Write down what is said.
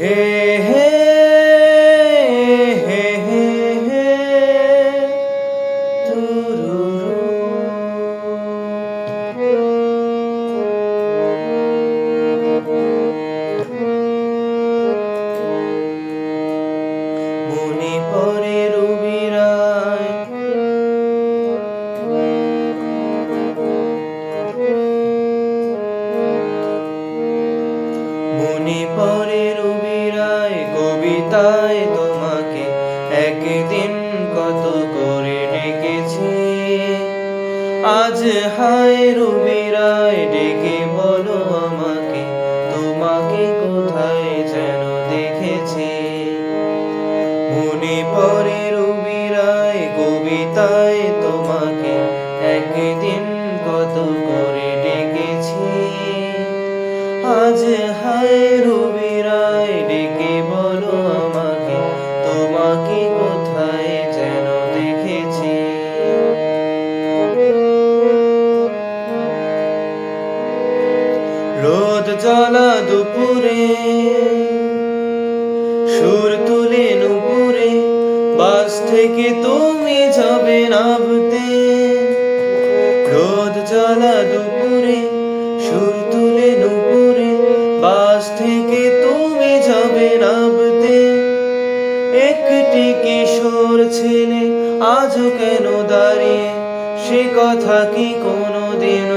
হে হে হে হে হে তুরুরু। মনে পড়ে রবি রায়, মনে পড়ে রবি রায় কবিতায় তোমাকে একদিন কত করে ডেকেছি। আজ হায় রবি রায় ডেকে বলো আমাকে, তোমাকে কোথায় যেন দেখেছি। মনে পড়ে রবি রায় কবিতায় তোমাকে একদিন কত করে ডেকেছি। আজ হায় রবি রায় ডেকে বলো আমাকে, তোমাকে কোথায় যেন দেখেছি। রোদ জ্বলা দুপুরে সুর তুলে নুপুরে, বাস থেকে তুমি যাবে নামতে। রোদ জ্বলা দুপুরে সুর তুলে নুপুরে, বাস থেকে তুমি যাবে নামতে। একটি কিশোর ছেলে আজও কেন দাঁড়িয়ে, সে কথা কি কোনোদিন